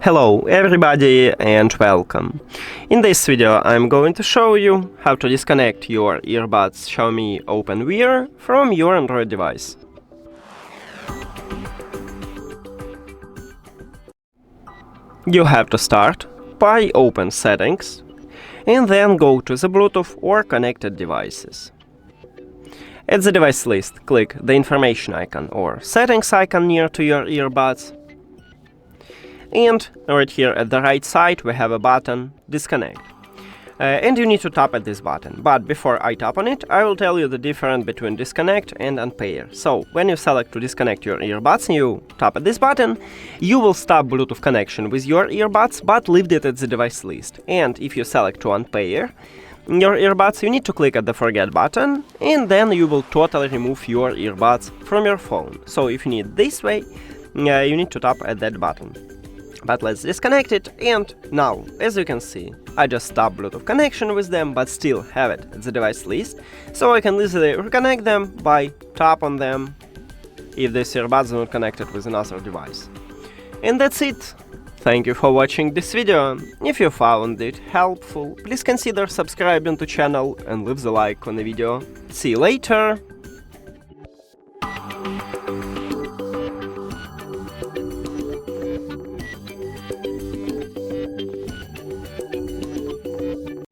Hello everybody and welcome. In this video I'm going to show you how to disconnect your earbuds XIAOMI OpenWear from your Android device. You have to start by open Settings and then go to the Bluetooth or connected devices. At the device list, click the information icon or settings icon near to your earbuds. And right here at the right side we have a button, Disconnect. And you need to tap at this button. But before I tap on it, I will tell you the difference between Disconnect and Unpair. So, when you select to disconnect your earbuds and you tap at this button, you will stop Bluetooth connection with your earbuds, but leave it at the device list. And if you select to Unpair your earbuds, you need to click at the Forget button, and then you will totally remove your earbuds from your phone. So, if you need this way, you need to tap at that button. But let's disconnect it, and now, as you can see, I just stopped Bluetooth connection with them, but still have it at the device list, so I can easily reconnect them by tap on them if this earbuds is not connected with another device. And that's it. Thank you for watching this video. If you found it helpful, please consider subscribing to channel and leave the like on the video. See you later!